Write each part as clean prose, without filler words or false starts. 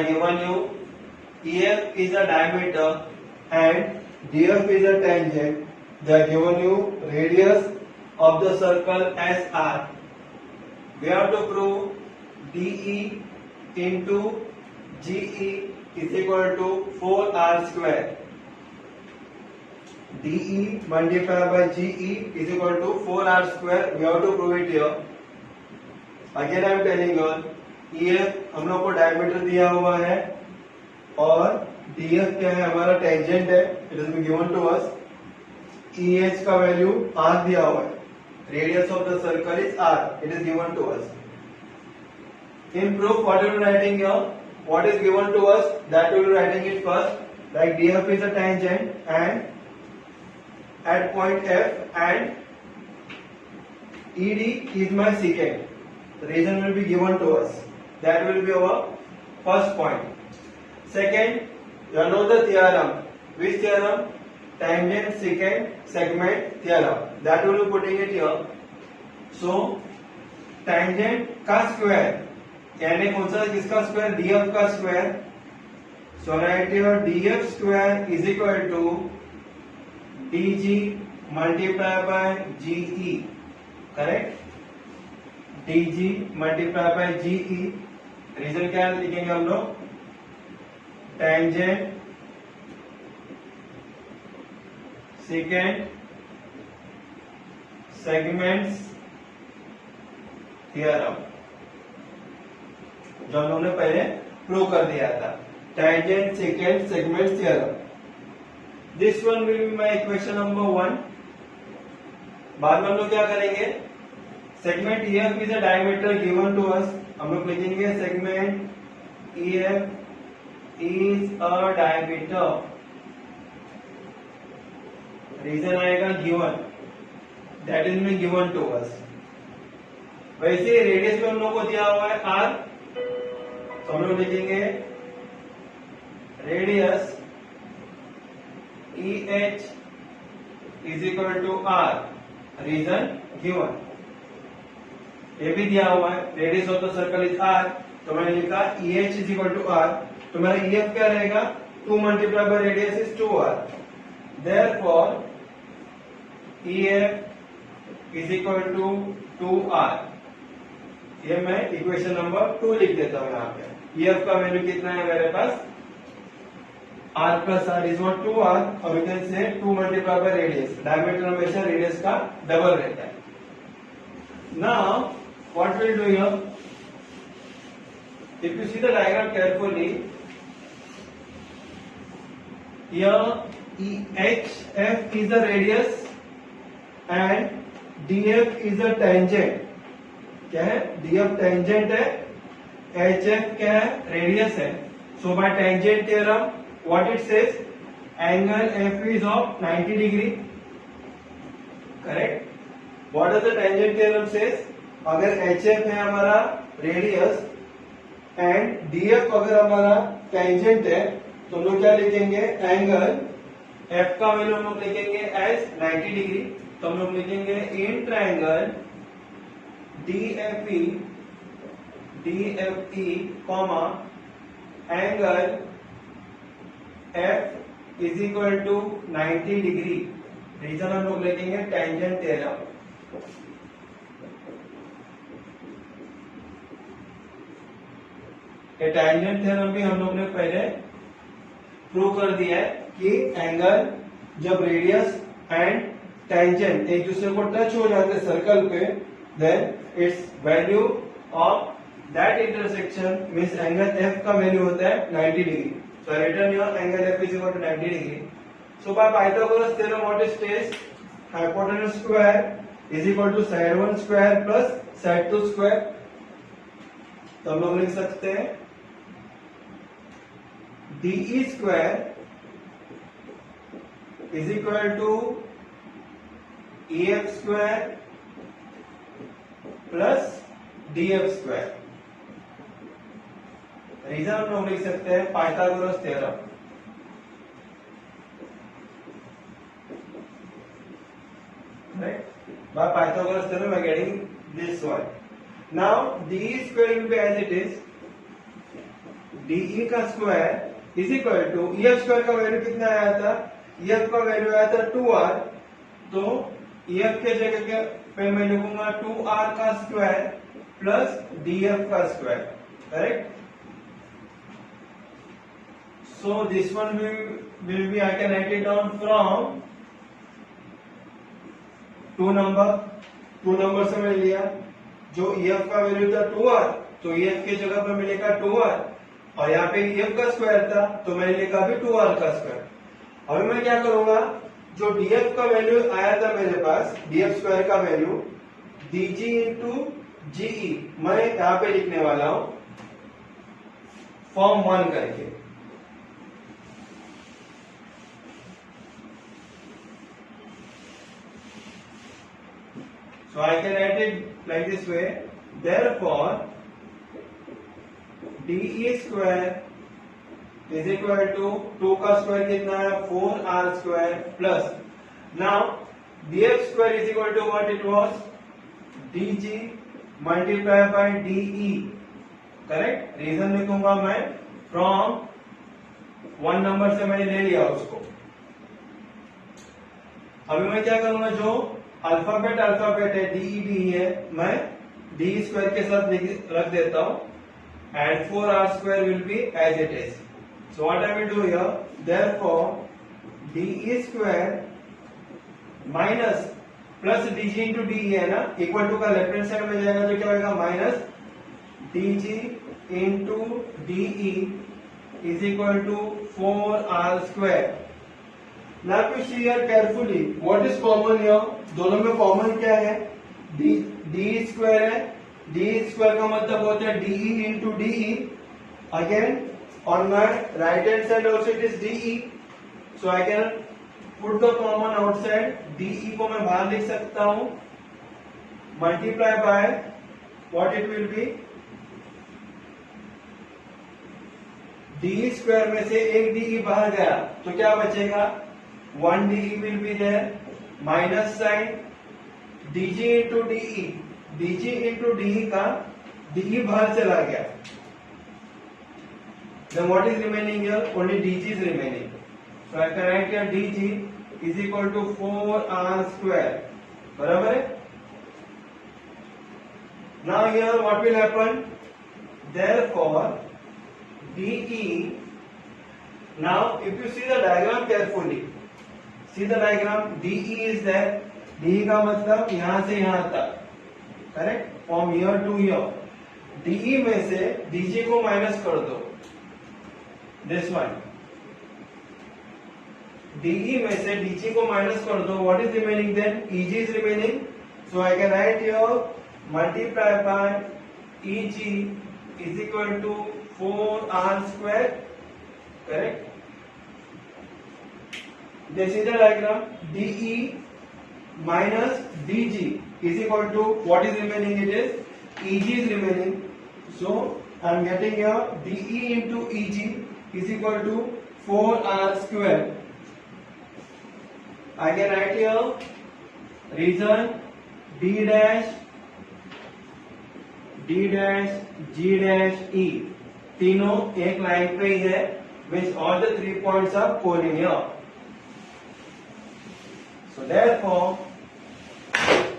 are given you EF is a diameter and DF is a tangent. They are given you radius of the circle as R. We have to prove DE into GE is equal to 4R square. DE multiplied by GE is equal to 4R square. We have to prove it here. Again I am telling you, EF हम लोग को diameter दिया हुआ है और DF क्या है हमारा टेंजेंट है. It is been given to us. EH का वैल्यू R दिया हुआ है. Radius of the circle is R. It is given to us. In proof, what we are writing here? What is given to us? That we will be writing it first. Like DF is a tangent and at point F and ED is my secant. The reason will be given to us. That will be our first point. Second, you know the theorem. Which theorem? Tangent secant segment theorem. That will be putting it here. So tangent का square यानी कौन सा किसका square? DF का square. So right here DF square is equal to DG multiply by GE. Correct. DG multiply by GE. Reason क्या लिखेंगे हम लोग? टेंजेंट सेकेंड सेगमेंट्स थ्योरम जो हम लोगों ने पहले प्रूव कर दिया था. Tangent secant segment theorem. This one will be my equation number 1. बाद में हम लोग क्या करेंगे? Segment EF is a diameter given to us. हम लोग लिखेंगे segment EF is a diameter. Reason आएगा given. That is been given to us. वैसे रेडियस में हम लोग को दिया हुआ है R. तो हम लोग लिखेंगे radius EH is equal to R. Reason given. ये भी दिया हुआ है. Radius of the circle is R. तो मैंने लिखा EH is equal to R. तो मेरा EF क्या रहेगा? 2 multiply by radius is 2R. Therefore EF is equal to 2R. ये मैं इक्वेशन नंबर 2 लिख देता हूं यहाँ पे. EF का वैल्यू कितना है मेरे पास? R plus R is not 2R. और you can say 2 multiply by radius. Diameter हमेशा रेडियस का डबल रहता है. Now what will do here? If you see the diagram carefully, here HF is the radius and DF is the tangent. क्या है? DF tangent है. HF क्या है? Radius है. So by tangent theorem what it says? Angle F is of 90 degree. Correct. What does the tangent theorem says? अगर HF है हमारा radius and DF अगर हमारा टेंजेंट है तो हम लोग क्या लिखेंगे? एंगल F का वैल्यू हम लोग लिखेंगे एज 90 डिग्री. तो हम लोग लिखेंगे in triangle DFE comma angle F is equal to 90 degree. Reason हम लोग लिखेंगे टेंजेंट थ्योरम. ये टेंजेंट थ्योरम भी हम लोग ने पहले प्रूव कर दिया है कि एंगल जब रेडियस एंड टेंजेंट एक दूसरे को टच हो जाते हैं सर्कल पे, then its value of that intersection means angle F का वैल्यू होता है 90 degree. So return your angle F is equal to 90 degree. So by Pythagoras theorem what is stage? Hypotenuse square is equal to side 1 square plus side 2 square. तो हम लोग लिख सकते हैं DE square is equal to EF square plus DF square. Reason हम लोग लिख सकते हैं Pythagoras theorem. right? By Pythagoras theorem, we are getting this one. Now, DE square will be as it is. DE का square is equal to EF square का value कितना आया था, EF का वैल्यू आया था 2R, तो EF के जगह पे मैं लिखूंगा 2R का स्क्वायर प्लस DF का square, correct. So this one will be, I can write it down from two number से मैं लिया, जो EF का वैल्यू था 2R, तो EF के जगह पर मिलेगा 2R, और यहाँ पे EF का स्क्वायर था तो मैंने लिखा भी 2R का स्क्वायर. अभी मैं क्या करूंगा, जो DF का वैल्यू आया था मेरे पास, DF स्क्वायर का वैल्यू DG इंटू GE मैं यहाँ पे लिखने वाला हूं फॉर्म 1 करके. So I can write it like this way. Therefore, DE square is equal to 2 का स्क्वायर कितना है 4R square plus now DF square is equal to what it was, DG multiplied by DE, correct. Reason लिखूंगा मैं from 1 number से मैंने ले लिया उसको. अभी मैं क्या करूंगा, जो अल्फाबेट है DE है, मैं DE स्क्वायर के साथ रख देता हूं and 4R square will be as it is. So what I will do here, therefore DE square minus plus DG into DE है ना, इक्वल टू का लेफ्ट हैंड साइड में जाएगा तो क्या होगा, minus DG into DE is equal to 4R square. Now you see here carefully what is common here, दोनों में कॉमन क्या है, DE स्क्वायर है. DE स्क्वायर का मतलब होता है DE into DE. Again on my right hand side also it is DE, so I can put the common outside. DE को मैं बाहर लिख सकता हूं, multiply by what it will be, DE square में से एक DE बाहर गया तो क्या बचेगा, 1 DE will be there, minus sign DG into DE, DG into DE का DE बाहर चला गया, then what is remaining here, only DG is remaining. So I can write here DG is equal to 4R square, बराबर है. Now here what will happen, therefore DE, now if you see the diagram carefully, see the diagram, DE is there, DE का मतलब यहां से यहां तक, correct, from here to here. DE में से DG को माइनस कर दो, दिस वन, DE में से DG को माइनस कर दो, what is remaining then, EG is remaining. So I can write here multiply by EG is equal to 4R square, correct. This is the diagram, DE minus DG is equal to what is remaining, it is EG is remaining. So I am getting here DE into EG is equal to 4R square. I can write here reason D dash G dash E तीनों एक line पे ही है, which all the 3 points are collinear. So therefore,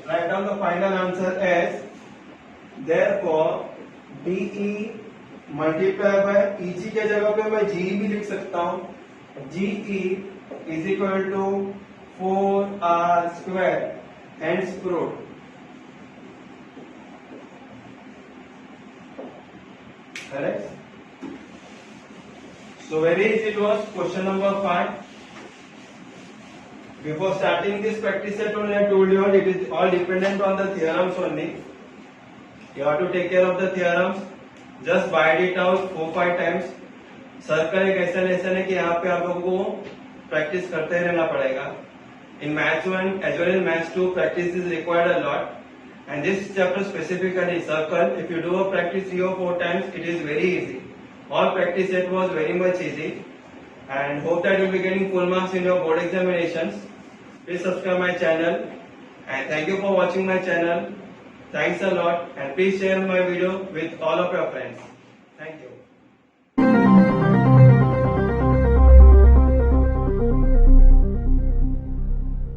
write down the final answer as, therefore DE multiply by EG के जगह पे मैं GE भी लिख सकता हूँ, GE is equal to 4R square, hence proved. Correct. So very easy it was. Question number 5. Before starting this practice set only I told you all it is all dependent on the theorems only. You have to take care of the theorems. Just bite it out 4-5 times. Circle एक ऐसा lesson है कि यहाँ पे आप लोगों को practice करते रहना पड़ेगा. In Maths 1 as well as Maths 2 practice is required a lot. And this chapter specifically circle, if you do a practice 3 or 4 times, it is very easy. All practice set was very much easy. And hope that you will be getting full marks in your board examinations. Please subscribe my channel. And thank you for watching my channel. Thanks a lot. And please share my video with all of your friends. Thank you.